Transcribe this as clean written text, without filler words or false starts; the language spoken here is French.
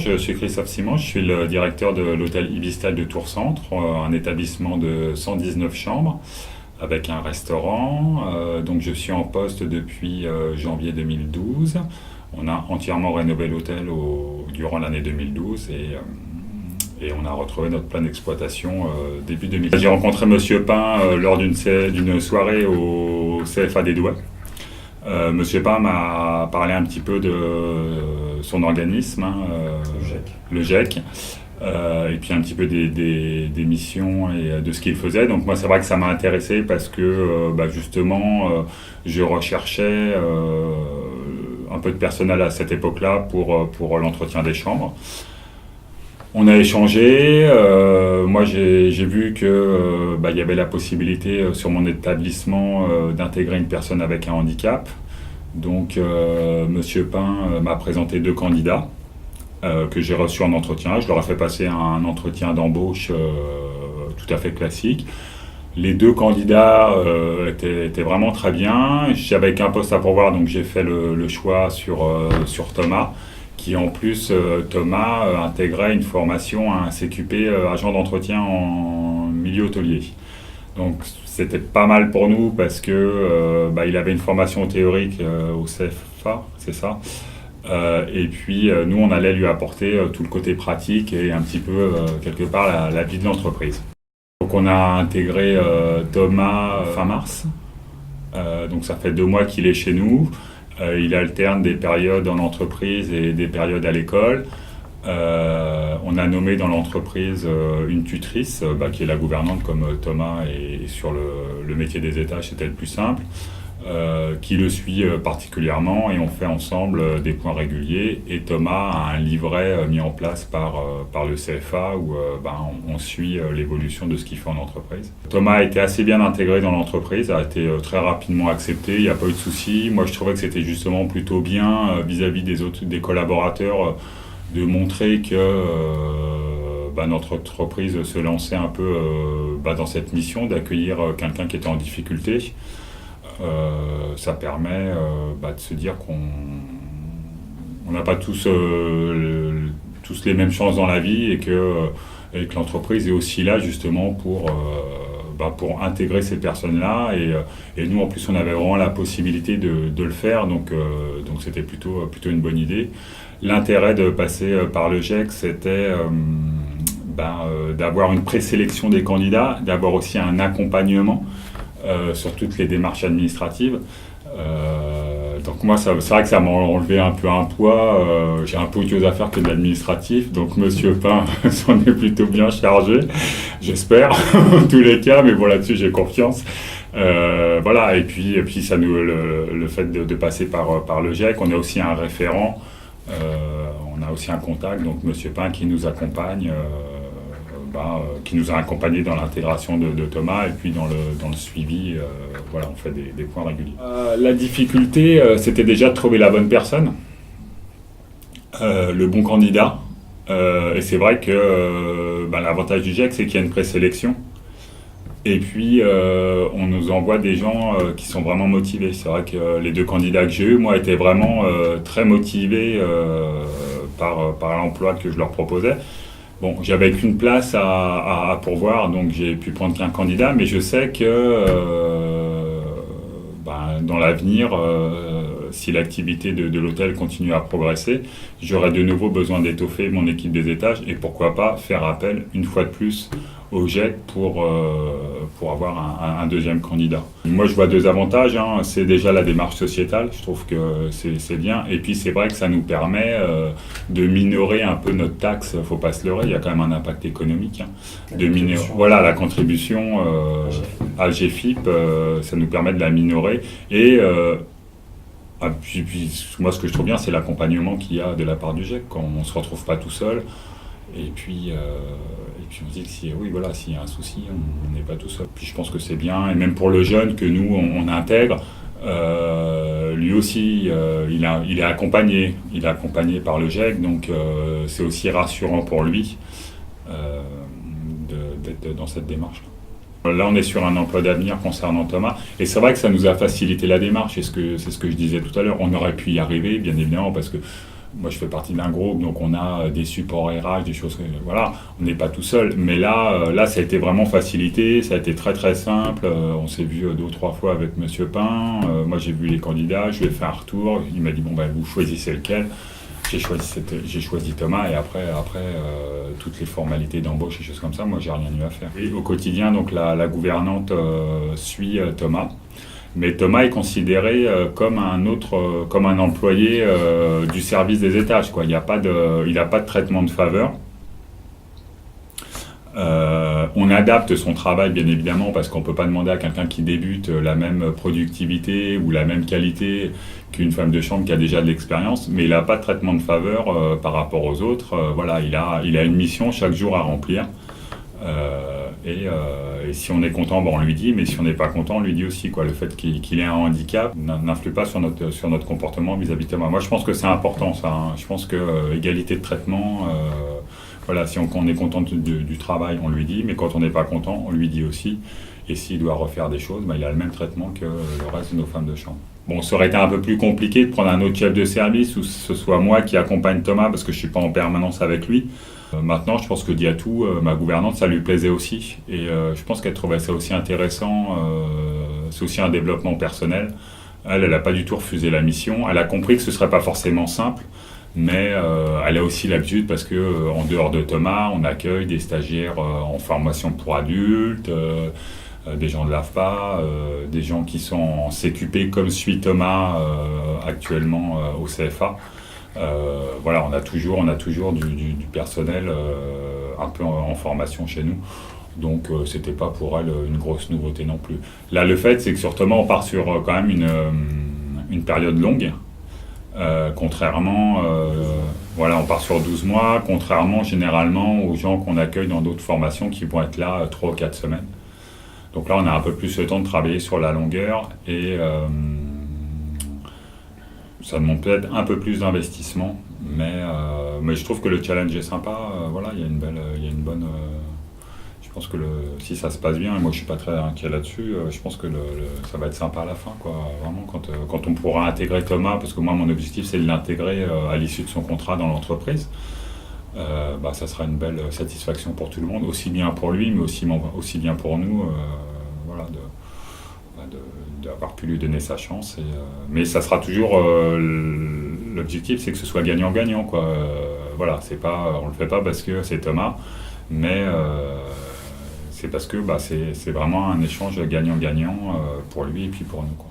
je suis Christophe Simon, je suis le directeur de l'hôtel Ibistal de Tours Centre, un établissement de 119 chambres avec un restaurant. Donc je suis en poste depuis janvier 2012. On a entièrement rénové l'hôtel durant l'année 2012 et on a retrouvé notre pleine exploitation début 2012. J'ai rencontré Monsieur Pain lors d'une soirée au CFA des Douais. Monsieur Pain m'a parlé un petit peu de son organisme, le GEC, et puis un petit peu des missions et de ce qu'il faisait. Donc moi c'est vrai que ça m'a intéressé parce que justement je recherchais un peu de personnel à cette époque-là pour l'entretien des chambres. On a échangé, moi j'ai vu que il y avait la possibilité sur mon établissement d'intégrer une personne avec un handicap. Donc Monsieur Pain m'a présenté 2 candidats que j'ai reçus en entretien. Je leur ai fait passer un entretien d'embauche tout à fait classique. Les 2 candidats étaient vraiment très bien. J'avais qu'un poste à pourvoir, donc j'ai fait le choix sur Thomas, qui en plus, Thomas intégrait une formation à un CQP agent d'entretien en milieu hôtelier. Donc c'était pas mal pour nous parce que il avait une formation théorique au CFA, c'est ça. Et puis nous on allait lui apporter tout le côté pratique et un petit peu quelque part la vie de l'entreprise. Donc on a intégré Thomas fin mars, donc ça fait 2 mois qu'il est chez nous. Il alterne des périodes en entreprise et des périodes à l'école. On a nommé dans l'entreprise une tutrice, qui est la gouvernante comme Thomas, et sur le métier des étages c'était le plus simple, qui le suit particulièrement, et on fait ensemble des points réguliers. Et Thomas a un livret mis en place par le CFA où on suit l'évolution de ce qu'il fait en entreprise. Thomas a été assez bien intégré dans l'entreprise, a été très rapidement accepté, il n'y a pas eu de souci. Moi je trouvais que c'était justement plutôt bien vis-à-vis des collaborateurs de montrer que notre entreprise se lançait un peu dans cette mission d'accueillir quelqu'un qui était en difficulté. Ça permet de se dire qu'on n'a pas tous les mêmes chances dans la vie et que l'entreprise est aussi là justement pour intégrer ces personnes-là. Et nous, en plus, on avait vraiment la possibilité de le faire, donc c'était plutôt une bonne idée. L'intérêt de passer par le GEC, c'était d'avoir une présélection des candidats, d'avoir aussi un accompagnement sur toutes les démarches administratives. Donc moi, c'est vrai que ça m'a enlevé un peu un poids. J'ai un peu autre chose à faire que de l'administratif. Donc Monsieur Pain s'en est plutôt bien chargé, j'espère, en tous les cas. Mais bon, là-dessus, j'ai confiance. Et puis ça nous, le fait de passer par le GEC, on a aussi un référent, on a aussi un contact. Donc Monsieur Pain qui nous accompagne. Qui nous a accompagnés dans l'intégration de Thomas et puis dans le suivi. On fait des points réguliers. La difficulté, c'était déjà de trouver la bonne personne, le bon candidat. Et c'est vrai que l'avantage du GEC, c'est qu'il y a une présélection. Et puis, on nous envoie des gens qui sont vraiment motivés. C'est vrai que les 2 candidats que j'ai eus, moi, étaient vraiment très motivés par l'emploi que je leur proposais. Bon, j'avais qu'une place à pourvoir, donc j'ai pu prendre qu'un candidat, mais je sais que dans l'avenir, si l'activité de l'hôtel continue à progresser, j'aurai de nouveau besoin d'étoffer mon équipe des étages et pourquoi pas faire appel une fois de plus au GEC pour avoir un deuxième candidat. Moi je vois 2 avantages, c'est déjà la démarche sociétale, je trouve que c'est bien, et puis c'est vrai que ça nous permet de minorer un peu notre taxe, faut pas se leurrer, il y a quand même un impact économique, la contribution à GFIP, ça nous permet de la minorer, et puis moi ce que je trouve bien c'est l'accompagnement qu'il y a de la part du GEC, quand on se retrouve pas tout seul. Et puis on se dit que s'il y a un souci, on n'est pas tout seul. Puis je pense que c'est bien, et même pour le jeune que nous on intègre, lui aussi il est accompagné par le GEC, donc c'est aussi rassurant pour lui d'être dans cette démarche-là. Là, on est sur un emploi d'avenir concernant Thomas, et c'est vrai que ça nous a facilité la démarche, et c'est ce que je disais tout à l'heure. On aurait pu y arriver, bien évidemment, parce que Moi, je fais partie d'un groupe, donc on a des supports RH, des choses, voilà, on n'est pas tout seul. Mais là, ça a été vraiment facilité, ça a été très très simple. On s'est vu 2 ou 3 fois avec Monsieur Pain. Moi, j'ai vu les candidats, je lui ai fait un retour. Il m'a dit bon ben vous choisissez lequel. J'ai choisi Thomas et après toutes les formalités d'embauche et choses comme ça, moi j'ai rien eu à faire. Et au quotidien, donc la gouvernante suit Thomas. Mais Thomas est considéré comme un employé du service des étages, quoi. Il n'a pas de traitement de faveur. On adapte son travail, bien évidemment, parce qu'on ne peut pas demander à quelqu'un qui débute la même productivité ou la même qualité qu'une femme de chambre qui a déjà de l'expérience, mais il n'a pas de traitement de faveur par rapport aux autres. Voilà, il a une mission chaque jour à remplir. Et si on est content, bon, on lui dit, mais si on n'est pas content, on lui dit aussi, quoi. Le fait qu'il ait un handicap n'influe pas sur notre comportement vis-à-vis de Thomas. Moi, je pense que c'est important, ça, hein. Je pense que égalité de traitement, voilà, si on est content du travail, on lui dit, mais quand on n'est pas content, on lui dit aussi. Et s'il doit refaire des choses, bah, il a le même traitement que le reste de nos femmes de chambre. Bon, ça aurait été un peu plus compliqué de prendre un autre chef de service ou ce soit moi qui accompagne Thomas parce que je ne suis pas en permanence avec lui. Maintenant, je pense que Diatou, ma gouvernante, ça lui plaisait aussi. Et je pense qu'elle trouvait ça aussi intéressant. C'est aussi un développement personnel. Elle n'a pas du tout refusé la mission. Elle a compris que ce ne serait pas forcément simple. Mais elle a aussi l'habitude parce que en dehors de Thomas, on accueille des stagiaires en formation pour adultes, des gens de l'AFPA, des gens qui sont en CQP comme suit Thomas actuellement au CFA. Voilà, on a toujours du personnel un peu en formation chez nous. Donc c'était pas pour elle une grosse nouveauté non plus. Là, le fait, c'est que sur Thomas, on part sur quand même une période longue. Contrairement, voilà, on part sur 12 mois, contrairement généralement aux gens qu'on accueille dans d'autres formations qui vont être là 3 ou 4 semaines. Donc là, on a un peu plus le temps de travailler sur la longueur et ça demande peut-être un peu plus d'investissement, mais je trouve que le challenge est sympa. Voilà, il y a une bonne. Je pense que si ça se passe bien, et moi je suis pas très inquiet là-dessus, je pense que ça va être sympa à la fin, quoi. Vraiment, quand on pourra intégrer Thomas, parce que moi mon objectif c'est de l'intégrer à l'issue de son contrat dans l'entreprise. Bah, ça sera une belle satisfaction pour tout le monde, aussi bien pour lui, mais aussi bien pour nous, voilà, d'avoir pu lui donner sa chance. Mais ça sera toujours l'objectif, c'est que ce soit gagnant-gagnant, quoi. Voilà, on le fait pas parce que c'est Thomas, mais c'est parce que bah, c'est vraiment un échange gagnant-gagnant pour lui et puis pour nous, quoi.